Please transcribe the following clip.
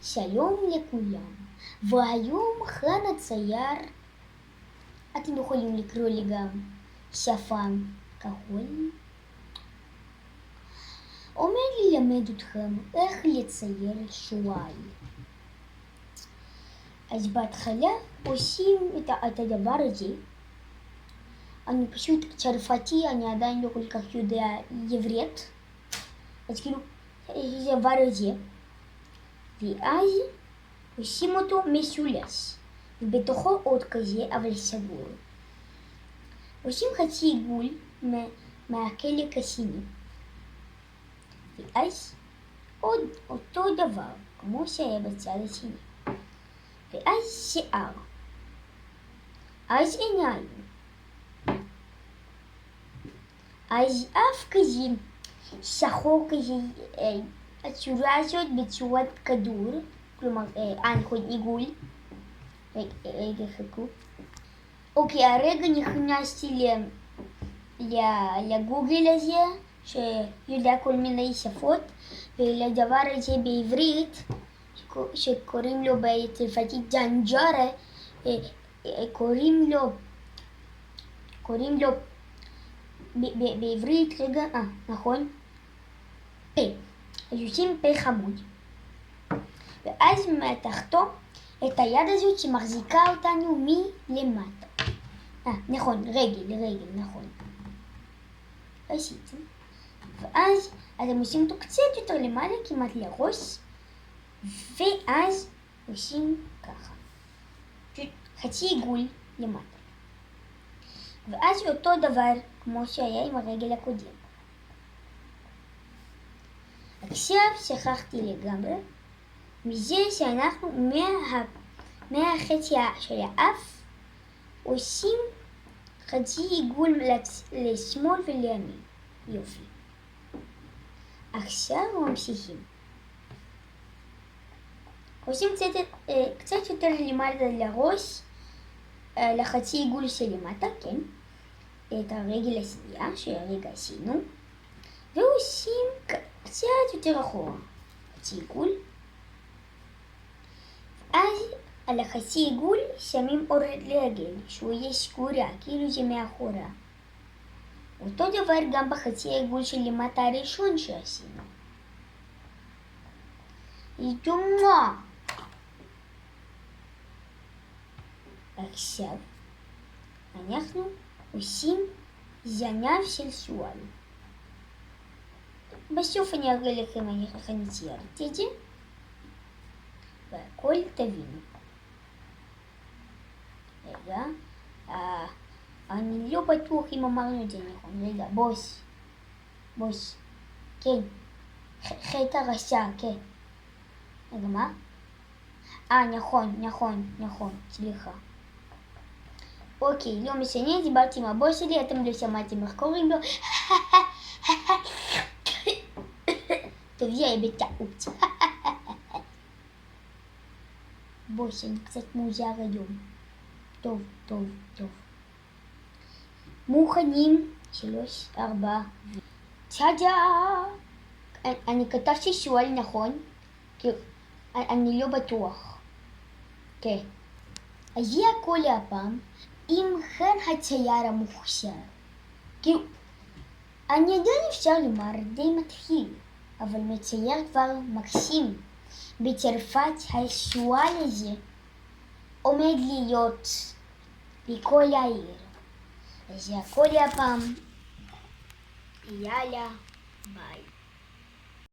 שלום לכולם, והיום חן הצייר, אתם יכולים לקרוא לי גם שפן כחול, עומד ללמד אתכם איך לצייר שועל. אז בהתחלה עושים את הדבר הזה. אני פשוט צרפתי, אני עדיין לא כל כך יודע עברית, אז כאילו זה הדבר הזה, ואז עושים אותו משולש, ובתוכו עוד כזה אבל סגור. עושים חצי עיגול מהחלק השני, ואז עוד אותו דבר כמו שהיה בצד השני, ואז שיער, אז עיניים, אז אף כזה שחור כזה, הצורה הזאת בצורת כדור, כלומר נכון עיגול. רגע חכו. אוקיי, הרגע נכנסתי לגוגל הזה שיודע כל מיני שפות, ולדבר הזה בעברית שקוראים לו בצרפתית ז'אנג'ארה, קוראים לו בעברית, רגע, נכון? פה. אז עושים פה חמוד, ואז מתחתו את היד הזאת שמחזיקה אותנו מלמטה. נכון, רגל, נכון. עשיתם. ואז אתם עושים אותו קצת יותר למעלה, כמעט לראש, ואז עושים ככה. חצי עיגול למטה. ואז אותו דבר כמו שהיה עם הרגל הקודם. עכשיו שכחתי לגמרי מזה שאנחנו מהחצי של האף עושים חצי עיגול לשמאל ולימין. יופי. עכשיו ממשיכים. עושים קצת יותר למעלה לראש, לחצי עיגול שלמטה, כן? את הרגל השנייה שהרגע עשינו, ועושים קצת יותר אחורה. חצי עיגול. אז על החצי עיגול שמים עוד רגל, שהוא יהיה סגורה, כאילו זה מאחורה. אותו דבר גם בחצי העיגול של למטה הראשון שעשינו. דומה. עכשיו אנחנו עושים זנב של שועל. בסוף אני אראה לכם איך אני ציירתי את זה, והכל תבינו. רגע, אני לא בטוח אם אמרנו את זה נכון. רגע, בוס, כן, חטא הרשע, כן. רגע, מה? נכון, סליחה. אוקיי, לא משנה, דיברתי עם הבוס שלי, אתם לא שמעתם איך קוראים לו. טוב, זה היה בטעות. בוס, אני קצת מוזר היום. טוב. מוכנים? 3, 4, צ'אג'ה! אני כתבתי שועל נכון? כי אני לא בטוח. כן. אז זה הכל להפעם עם חן הצייר המוכשר. כאילו, אני עדיין אפשר לומר די מתחיל, אבל מצייר כבר מקסים. בצרפת השועל הזה עומד להיות בכל העיר. אז זה הכל להפעם. יאללה, ביי.